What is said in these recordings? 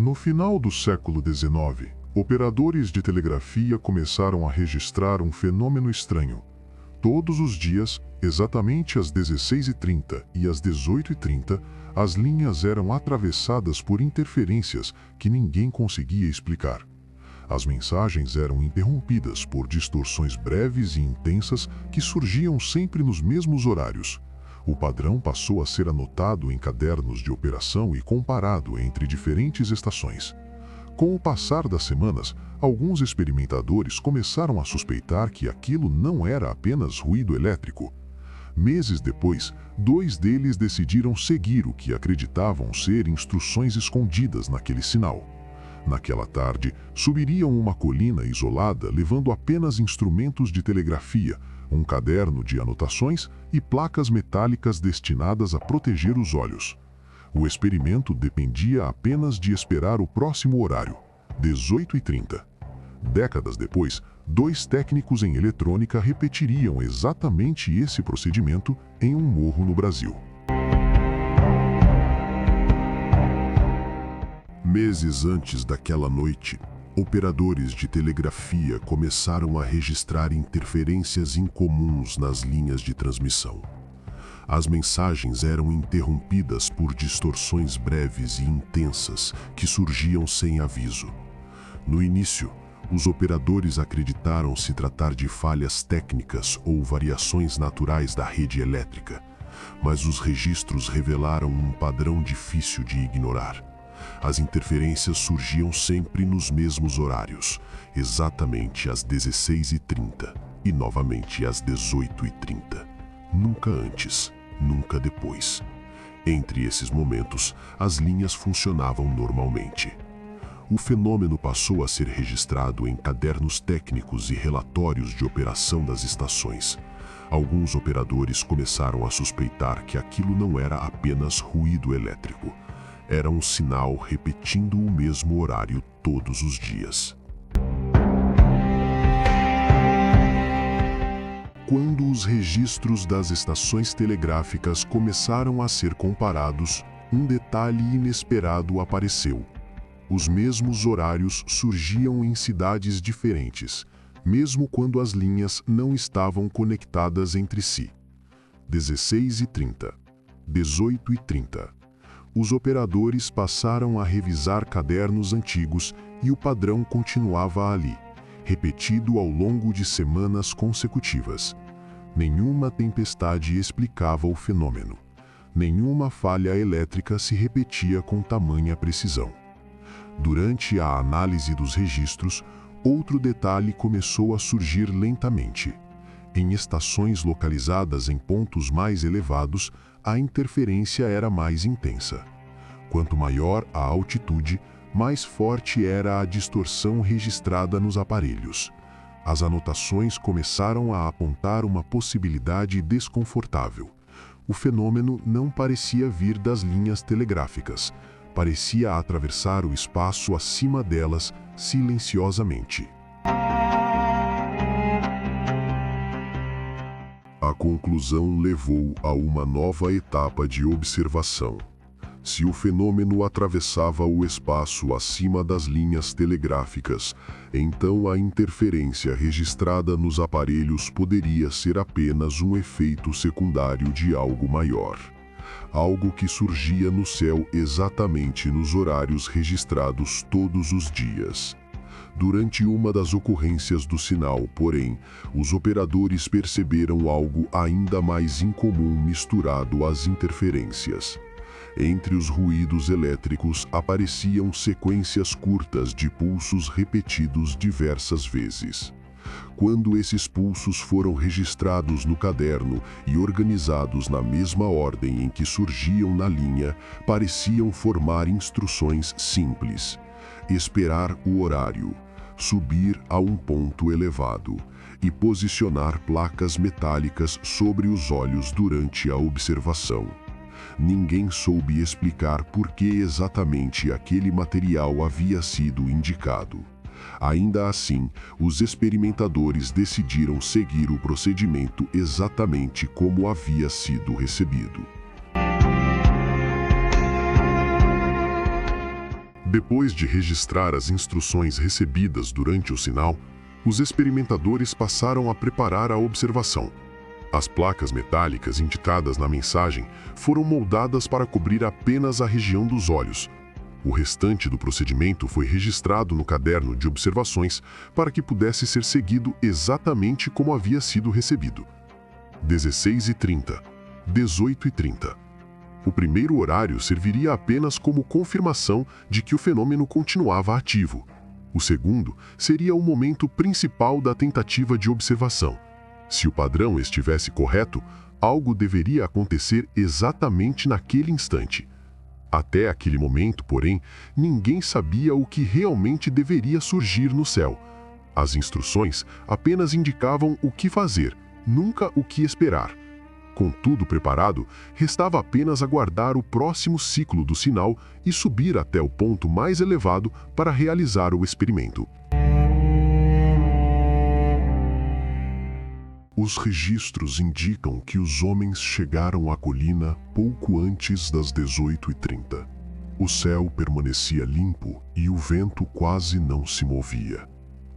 No final do século XIX, operadores de telegrafia começaram a registrar um fenômeno estranho. Todos os dias, exatamente às 16h30 e às 18h30, as linhas eram atravessadas por interferências que ninguém conseguia explicar. As mensagens eram interrompidas por distorções breves e intensas que surgiam sempre nos mesmos horários. O padrão passou a ser anotado em cadernos de operação e comparado entre diferentes estações. Com o passar das semanas, alguns experimentadores começaram a suspeitar que aquilo não era apenas ruído elétrico. Meses depois, 2 deles decidiram seguir o que acreditavam ser instruções escondidas naquele sinal. Naquela tarde, subiriam uma colina isolada levando apenas instrumentos de telegrafia, um caderno de anotações e placas metálicas destinadas a proteger os olhos. O experimento dependia apenas de esperar o próximo horário, 18h30. Décadas depois, 2 técnicos em eletrônica repetiriam exatamente esse procedimento em um morro no Brasil. Meses antes daquela noite, operadores de telegrafia começaram a registrar interferências incomuns nas linhas de transmissão. As mensagens eram interrompidas por distorções breves e intensas que surgiam sem aviso. No início, os operadores acreditaram se tratar de falhas técnicas ou variações naturais da rede elétrica, mas os registros revelaram um padrão difícil de ignorar. As interferências surgiam sempre nos mesmos horários, exatamente às 16h30 e novamente às 18h30. Nunca antes, nunca depois. Entre esses momentos, as linhas funcionavam normalmente. O fenômeno passou a ser registrado em cadernos técnicos e relatórios de operação das estações. Alguns operadores começaram a suspeitar que aquilo não era apenas ruído elétrico. Era um sinal repetindo o mesmo horário todos os dias. Quando os registros das estações telegráficas começaram a ser comparados, um detalhe inesperado apareceu. Os mesmos horários surgiam em cidades diferentes, mesmo quando as linhas não estavam conectadas entre si. 16h30, 18h30. Os operadores passaram a revisar cadernos antigos e o padrão continuava ali, repetido ao longo de semanas consecutivas. Nenhuma tempestade explicava o fenômeno. Nenhuma falha elétrica se repetia com tamanha precisão. Durante a análise dos registros, outro detalhe começou a surgir lentamente. Em estações localizadas em pontos mais elevados, a interferência era mais intensa. Quanto maior a altitude, mais forte era a distorção registrada nos aparelhos. As anotações começaram a apontar uma possibilidade desconfortável. O fenômeno não parecia vir das linhas telegráficas, parecia atravessar o espaço acima delas silenciosamente. A conclusão levou a uma nova etapa de observação. Se o fenômeno atravessava o espaço acima das linhas telegráficas, então a interferência registrada nos aparelhos poderia ser apenas um efeito secundário de algo maior. Algo que surgia no céu exatamente nos horários registrados todos os dias. Durante uma das ocorrências do sinal, porém, os operadores perceberam algo ainda mais incomum misturado às interferências. Entre os ruídos elétricos apareciam sequências curtas de pulsos repetidos diversas vezes. Quando esses pulsos foram registrados no caderno e organizados na mesma ordem em que surgiam na linha, pareciam formar instruções simples. Esperar o horário, subir a um ponto elevado e posicionar placas metálicas sobre os olhos durante a observação. Ninguém soube explicar por que exatamente aquele material havia sido indicado. Ainda assim, os experimentadores decidiram seguir o procedimento exatamente como havia sido recebido. Depois de registrar as instruções recebidas durante o sinal, os experimentadores passaram a preparar a observação. As placas metálicas indicadas na mensagem foram moldadas para cobrir apenas a região dos olhos. O restante do procedimento foi registrado no caderno de observações para que pudesse ser seguido exatamente como havia sido recebido. 16h30, 18h30. O primeiro horário serviria apenas como confirmação de que o fenômeno continuava ativo. O segundo seria o momento principal da tentativa de observação. Se o padrão estivesse correto, algo deveria acontecer exatamente naquele instante. Até aquele momento, porém, ninguém sabia o que realmente deveria surgir no céu. As instruções apenas indicavam o que fazer, nunca o que esperar. Com tudo preparado, restava apenas aguardar o próximo ciclo do sinal e subir até o ponto mais elevado para realizar o experimento. Os registros indicam que os homens chegaram à colina pouco antes das 18h30. O céu permanecia limpo e o vento quase não se movia.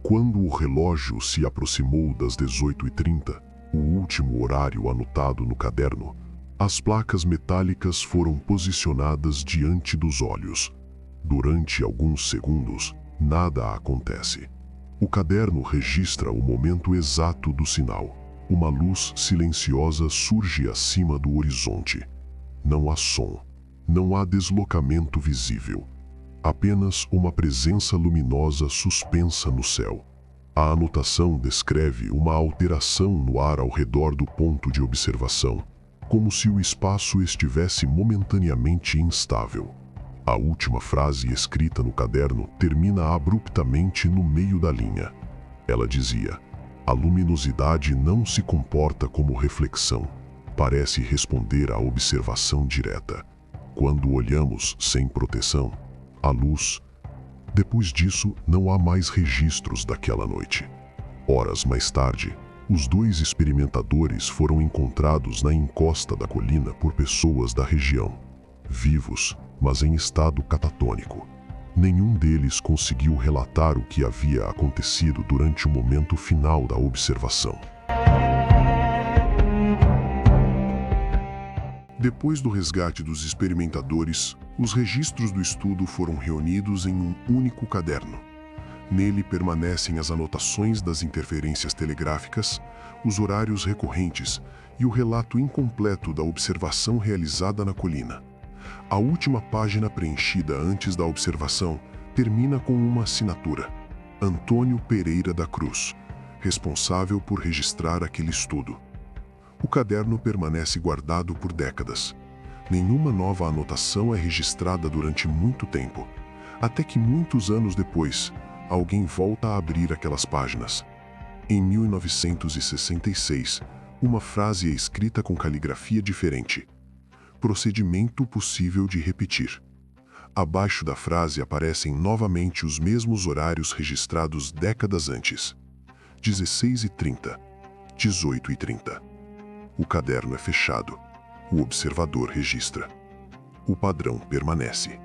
Quando o relógio se aproximou das 18h30, o último horário anotado no caderno, as placas metálicas foram posicionadas diante dos olhos. Durante alguns segundos, nada acontece. O caderno registra o momento exato do sinal. Uma luz silenciosa surge acima do horizonte. Não há som, não há deslocamento visível. Apenas uma presença luminosa suspensa no céu. A anotação descreve uma alteração no ar ao redor do ponto de observação, como se o espaço estivesse momentaneamente instável. A última frase escrita no caderno termina abruptamente no meio da linha. Ela dizia: "A luminosidade não se comporta como reflexão, parece responder à observação direta. Quando olhamos sem proteção, a luz..." Depois disso, não há mais registros daquela noite. Horas mais tarde, os dois experimentadores foram encontrados na encosta da colina por pessoas da região, vivos, mas em estado catatônico. Nenhum deles conseguiu relatar o que havia acontecido durante o momento final da observação. Depois do resgate dos experimentadores, os registros do estudo foram reunidos em um único caderno. Nele permanecem as anotações das interferências telegráficas, os horários recorrentes e o relato incompleto da observação realizada na colina. A última página preenchida antes da observação termina com uma assinatura: Antônio Pereira da Cruz, responsável por registrar aquele estudo. O caderno permanece guardado por décadas. Nenhuma nova anotação é registrada durante muito tempo, até que muitos anos depois, alguém volta a abrir aquelas páginas. Em 1966, uma frase é escrita com caligrafia diferente: procedimento possível de repetir. Abaixo da frase aparecem novamente os mesmos horários registrados décadas antes. 16h30, 18h30. O caderno é fechado. O observador registra. O padrão permanece.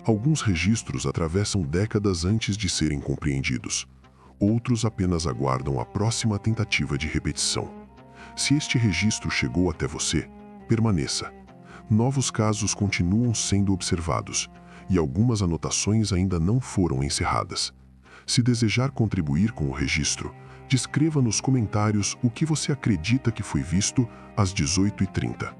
Alguns registros atravessam décadas antes de serem compreendidos. Outros apenas aguardam a próxima tentativa de repetição. Se este registro chegou até você, permaneça. Novos casos continuam sendo observados e algumas anotações ainda não foram encerradas. Se desejar contribuir com o registro, descreva nos comentários o que você acredita que foi visto às 18h30.